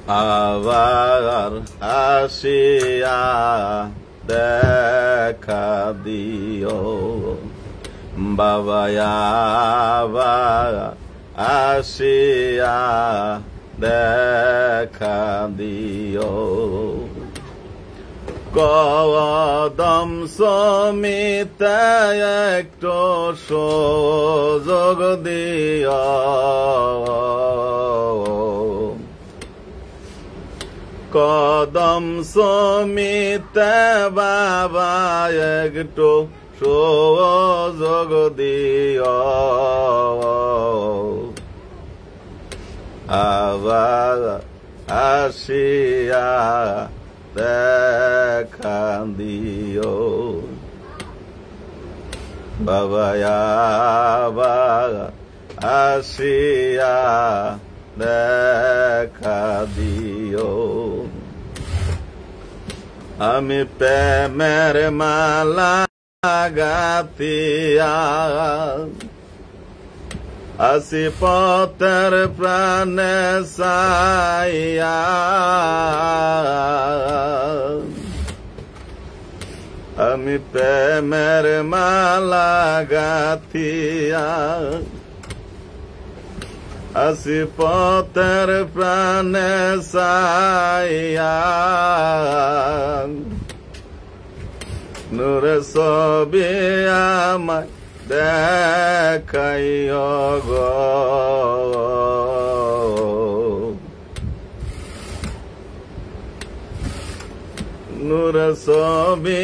আবার আসিয়া দেখা দিও বাবা, আবার আসিয়া দেখা দিও। কদম সমিতে একটু সুযোগ দিও, কদম সমিতে বাবা একটু সুযোগ দিও। আবার আসিয়া দেখা দিও বাবা, আবার আসিয়া দেখা দিও। আমি প্রেমের মালা গাতিয়া আসি পথের প্রাণে সাইয়া, আমি প্রেমের মালা গাথিয়া আসি পথের প্রাণে সাইয়া, নূরে ছবি আমায় দেখাইও গো, নূরে ছবি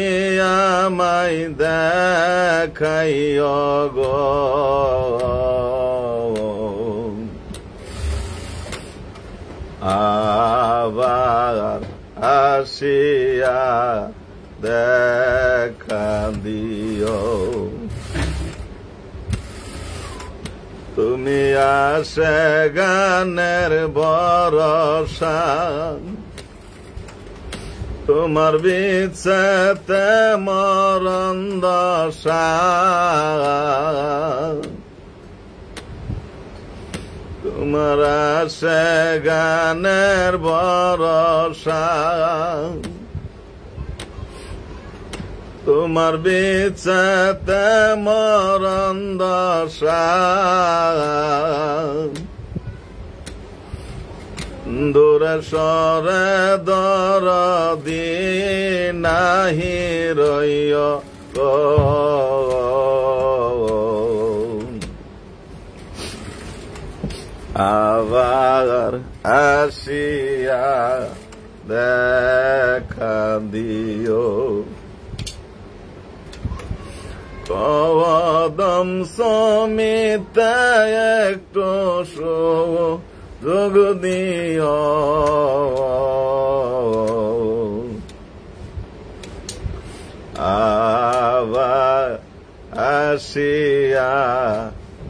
আমায় দেখাইও গো। আবার আসিয়া দেখা দিও, তুমি আসে গানের ভরসা, তোমার বিচ্ছেতে মরণ দশা, তোমার আসে গানের ভরসা, তোমার বিচ্ছেতে মরণ দশা, দূরে সরে দরদি নাহি রইও গো, আবার আসিয়া দেখা দিও। কদম সমিতে একটু সুযোগ দিও, আবার আসিয়া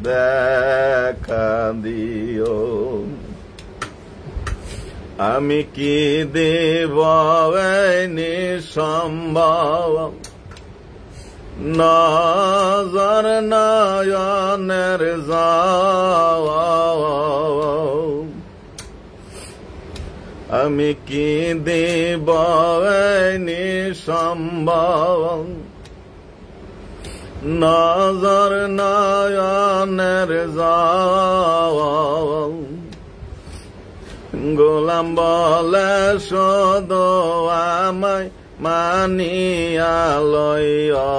দেখা দিও। আমি কি দেব নিঃসম্ভব নজর নয়নের যাও, আমি কি দেব নিঃসম্ভব নজর নয়নের যাও, গোলাম বলে শুধু আমায় মানিয়া লইও,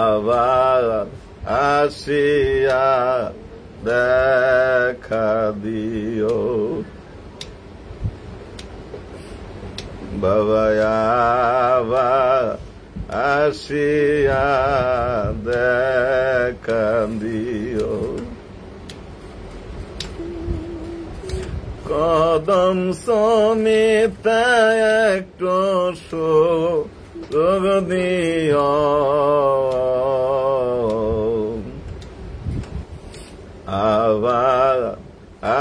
আবার আসিয়া দেখা দিও বাবা, আবার আসিয়া দেখা দিও। কদম সমিতে একটু সুযোগ দিও, আবার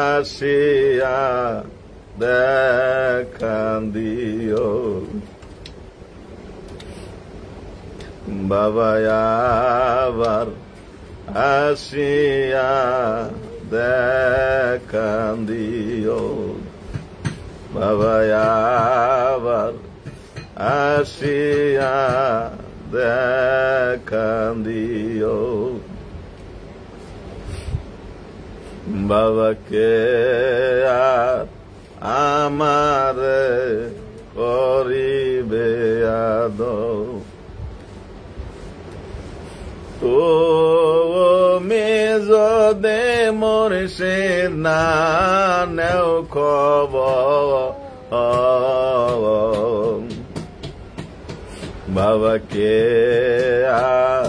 আসিয়া দেখা দিও বাবা, আবার আসিয়া দেখা দিও বাবা আবার আসিয়া দেখা দিও বাবাকে আর আমার করিবে আদর তুমি যদি মুর্শিদ না নেও খবর বাবাকে আর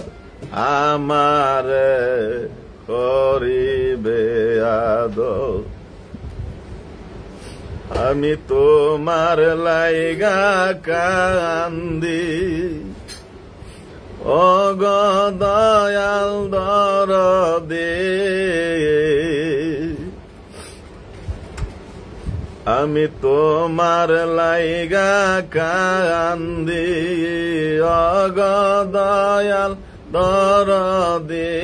আমার করিবে আদর আমি তোমার লাইগা কান্দি ও গো দয়াল দরদে আমি তোমার লাইগা কান্দি ও গো দয়াল দরদে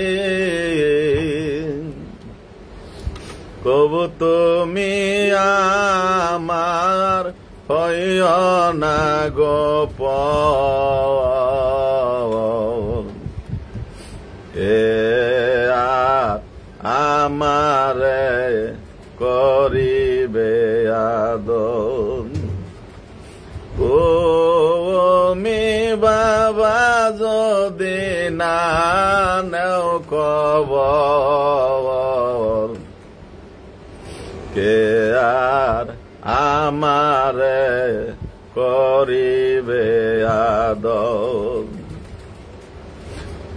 কবু তুমি আমার হইও না গোপন এ আর আমারে করিবে আদর তুমি বাবা যদি না নেও খবর কে আর আমারে করিবে আদর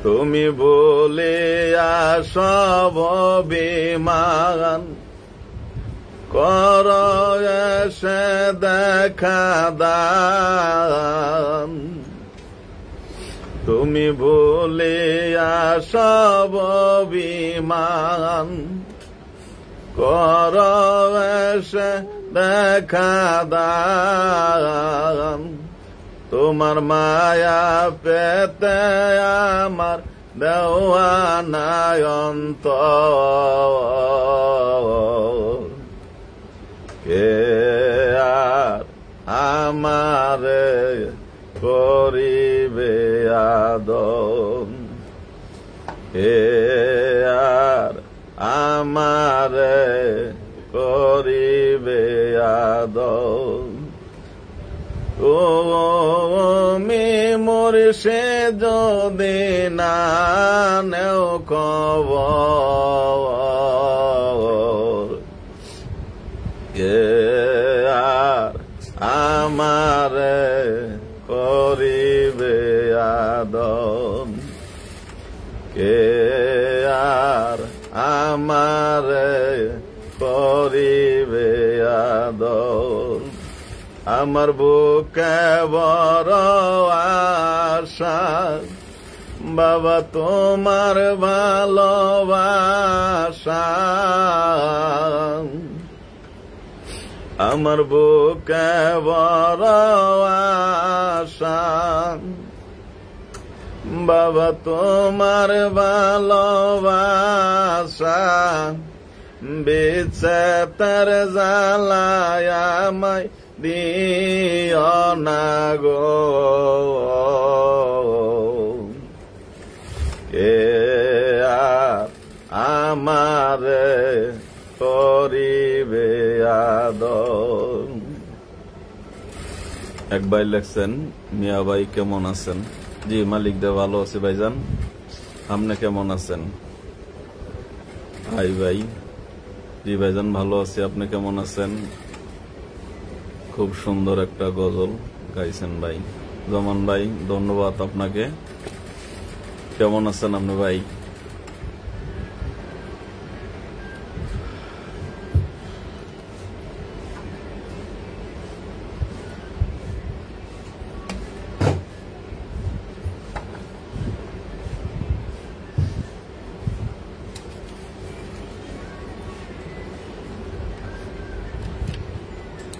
তুমি বলিয়া সব বিমান কর এসে দেখা দান তুমি বলিয়া সব বিমান কর এসে দেখা দান তোমার মায়া পেতে আমার দেওয়ানায় অন্তর কে আর আমারে করিবে আদর কে আর আমারে করিবে আদর তুমি মুর্শিদ যদি না নেও খবর কে আর আমারে করিবে আদর কে আর আমারে করিবে আদর আমার বুকে বড় আশা বাবা তোমার ভালোবাসা আমার বুকে বড় আশা বাবা তোমার ভালোবাসা বিছে তার জ্বালায় আমায় দিও না গো কে আর আমারে করিবে আদর এক ভাই লেখছেন মিয়া ভাই কেমন আছেন জি মালিক দে ভালো আছে ভাইজান আপনি কেমন আছেন আই ভাই জি ভাইজান ভালো আছে আপনি কেমন আছেন খুব সুন্দর একটা গজল গাইছেন ভাই জমান ভাই ধন্যবাদ আপনাকে কেমন আছেন আপনি ভাই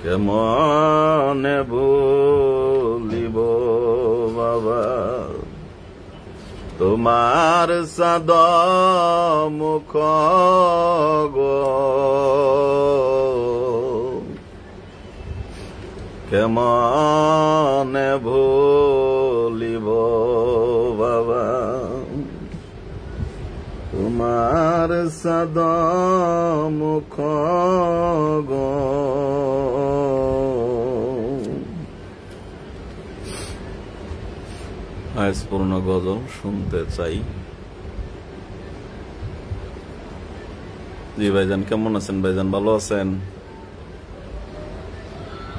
কেমনে ভুলিব বাবা তোমার সাদ মুখ গো কেমনে ভুলিব বাবা, তোমার সাদ মুখ গো। পূর্ণ গজল শুনতে চাই। জি ভাইজান, কেমন আছেন ভাইজান? ভালো আছেন?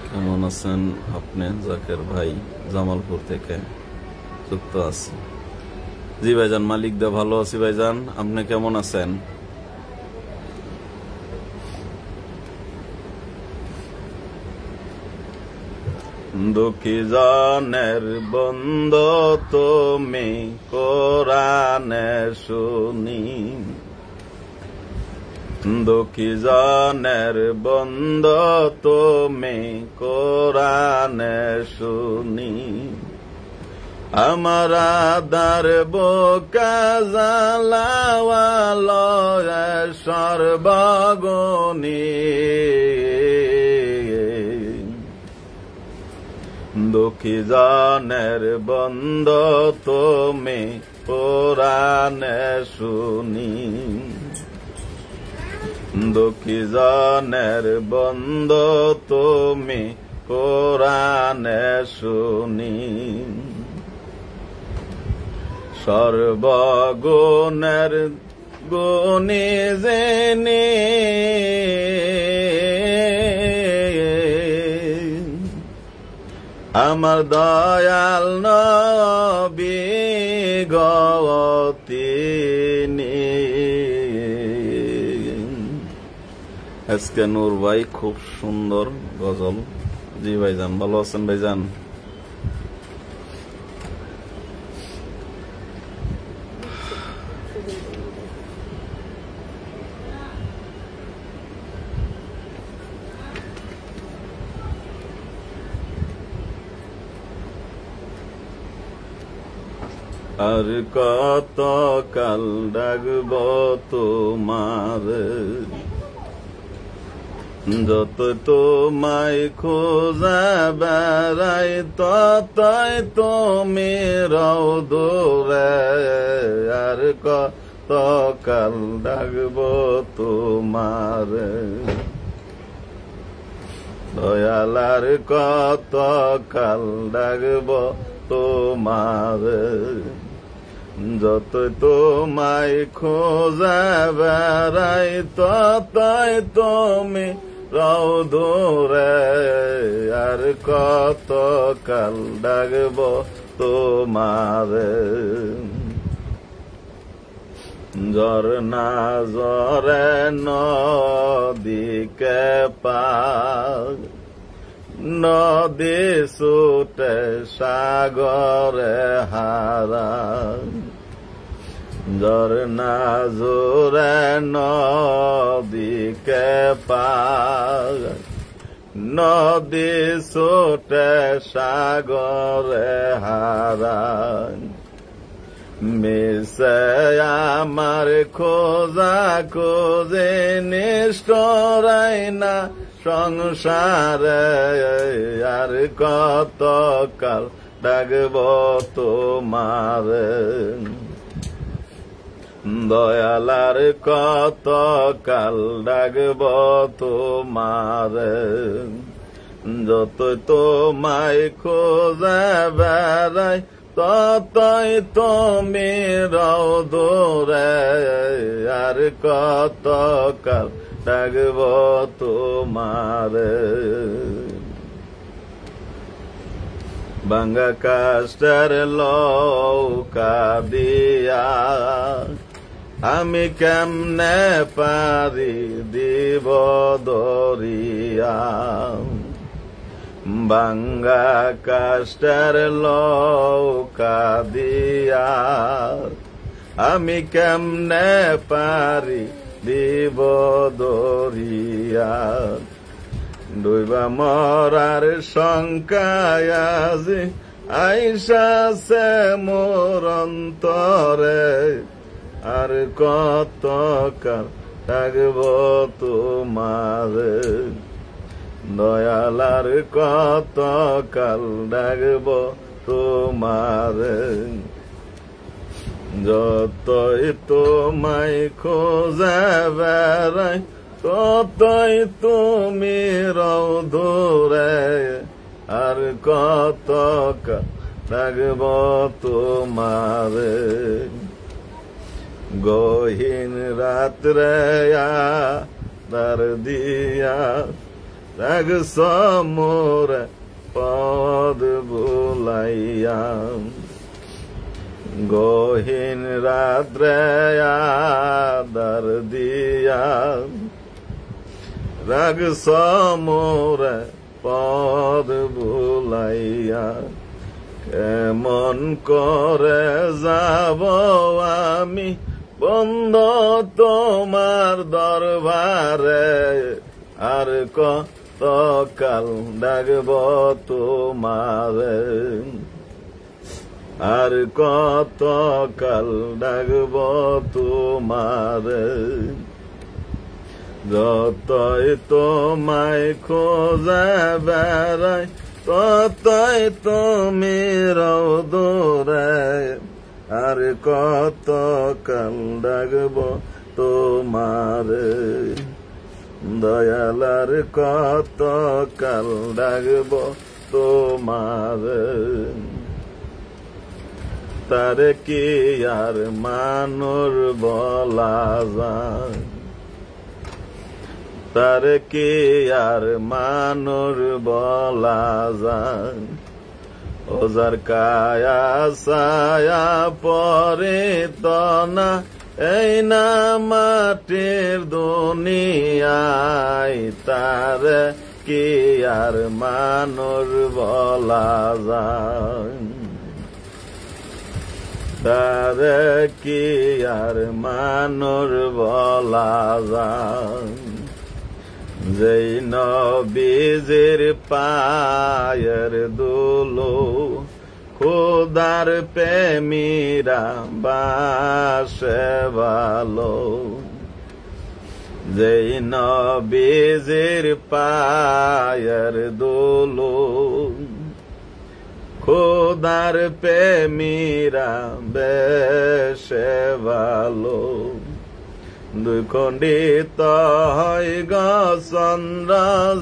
কেমন আছেন আপনি? জাকের ভাই জামালপুর থেকে যুক্ত আছে। জি ভাইজান, মালিক দা ভালো আছি ভাইজান, আপনি কেমন আছেন? দুঃখী জনের বন্ধ তুমি কোরআনে শুনি, দুঃখী জনের বন্ধ তুমি কোরআনে শুনি। আমার আদার বোকা জালাওয়াল সর্বগুণী, দুঃখী জনের বন্ধ তুমি কোরআনে শুনি, দুঃখী জনের বন্ধ তুমি কোরআনে শুনি। সর্বগুণের গুণী জেনে আমার দয়াল নবী গতিনি। আজকে নূর ভাই খুব সুন্দর গজল। জি ভাইজান, ভালো আছেন ভাইজান? আর কত কাল ডাকব তোমার, যত তোমায় খোঁজা বেড়াই ততই তুমি রও দূরে। আর কত কাল ডাকব তোমার দয়াল, আর কত কাল ডাকব তোমার, যত তোমায় খোঁজা বেড়াই ততই তুমি রও দূরে। আর কত কাল ডাকব তোমার, ঝরনা ঝরে নদীকে পার, নদী ছুটে সাগরে হারা। ঝরনা ঝরে নদীকে পার, নদী ছুটে সাগরে হারা। মিশে আমার খোঁজা খোঁজে নিষ্ঠরাই না সংসারে। আর কত কাল ডাকব তোমার দয়াল, আর কত কাল ডাকব তোমার, যত তোমায় খোঁজা বেড়াই ততই তুমি রও দূরে। আর কত কাল ডাকব তোমার, ভাঙ্গা কাষ্টের লৌকা দিয়া আমি কেমনে পারি দিব দরিয়া। ভাঙ্গা কাষ্টের লৌকা দিয়া আমি কেমনে পারি দিব দরিয়া। ডুইবা মরার শঙ্কায় আজি আইসাছে মোর অন্তরে, আর কত কাল ডাকব তোমারে, দয়াল আর কত কাল ডাকব তোমারে। যতই তোমায় খোঁজে বেড়াই, ততই তুমি রও দূরে, আর কত কাল ডাকব তোমারে। গহীন রাত্রে আধার দিয়া রাগছ মোরে পদ বুলাইয়া, গহীন রাত্রে আধার দিয়া রাগছ মোরে পদ বুলাইয়া। কেমন করে যাব আমি বন্ধ তোমার দরবারে, আর কত কাল ডাকব তোমারে, আর কত কাল ডাকব তোমারে। যতই তোমায় খোঁজে বেড়াই, ততই তুমি রও দূরে, আর কত কাল ডাকব তোমারে। দয়াল আর কত কাল ডাকব তোমারে। তারে কি আর মানুর বলা যায়, তারে কি আর মানুর বলা যায়। ওজার কায়া সায়া পরে তনা, এই না মাটির দুনিয়ায়, তারে কি আর মানুর বলা যায়। তারে কি আর মানুর বলা যায়। যেই নবীজির পায়ের দুলো খোদার প্রেমীরা বাসে ভালো, যেই নবীজির পায়ের দুলো খোদার প্রেমীরা বেশে ভালো। দুই খণ্ডিত হয় চন্দ্র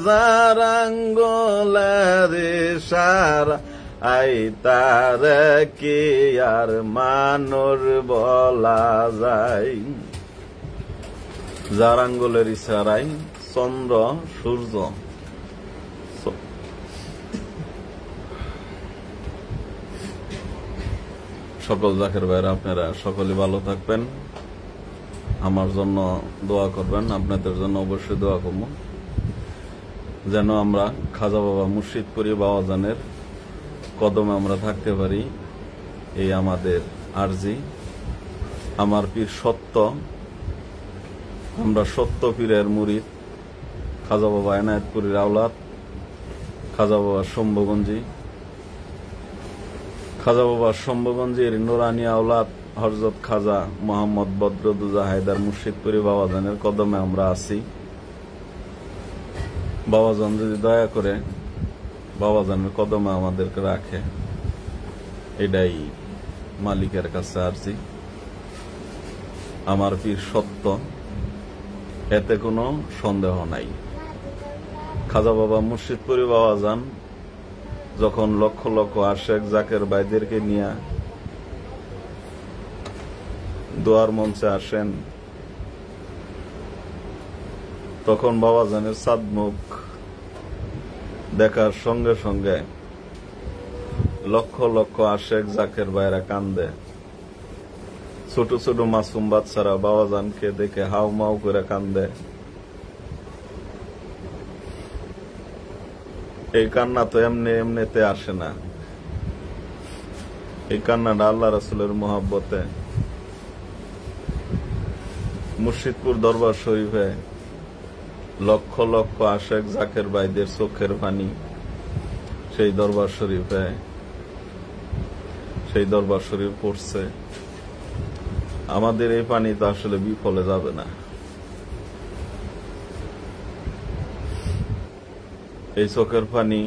যার আঙ্গুলের ইশারা, আই তারে কি আর মানুর বলা যায়। যার আঙ্গুলের ইশারায় চন্দ্র সূর্য, সকল জাকের ভাইরা আপনারা সকলে ভালো থাকবেন, আমার জন্য দোয়া করবেন। আপনাদের জন্য অবশ্যই দোয়া করব, যেন আমরা খাজা বাবা মুর্শিদপুরি বাবাজানের কদমে আমরা থাকতে পারি, এই আমাদের আরজি। আমার পীর সত্য, আমরা সত্য পীরের মুরিদ, খাজা বাবা এনায়েতপুরীর আওলাদ, খাজা বাবা শম্ভুগঞ্জি, খাজা বাবা শম্ভুগঞ্জির নুরানি আওলাদ হযরত খাজা মোহাম্মদ বদরুদ্দোজা হায়দার মুর্শিদপুরি বাবাজানের কদমে আমরা আছি। বাবাজান যদি দয়া করে বাবাজানের কদমে আমাদেরকে রাখে, এটাই মালিকের কাছে আরজি। আমার পীর সত্য, এতে কোনো সন্দেহ নাই। খাজা বাবা মুর্শিদপুরি বাবাজান যখন লক্ষ লক্ষ আশেক জাকের ভাইদেরকে নিয়ে দোয়ার মঞ্চে আসেন, তখন বাবাজানের সাদমুখ দেখার সঙ্গে সঙ্গে লক্ষ লক্ষ আশেক জাকের ভাইরা কান্দে। ছোট ছোট মাসুম বাচ্চারা বাবাজানকে দেখে হাউ মাউ করে কান্দে। এই কান্না তো এমনি এমনিতে আসে না, এই কান্নাটা আল্লাহ রাসূলের মোহাব্বতে মুর্শিদপুর দরবার শরীফে লক্ষ লক্ষ আশেক জাকের ভাইদের চোখের পানি সেই দরবার শরীফে সেই দরবার শরীফ পড়ছে। আমাদের এই পানি তো আসলে বিফলে যাবে না। এই চোখের পানি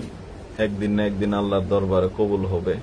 একদিন না একদিন আল্লাহর দরবারে কবুল হবে।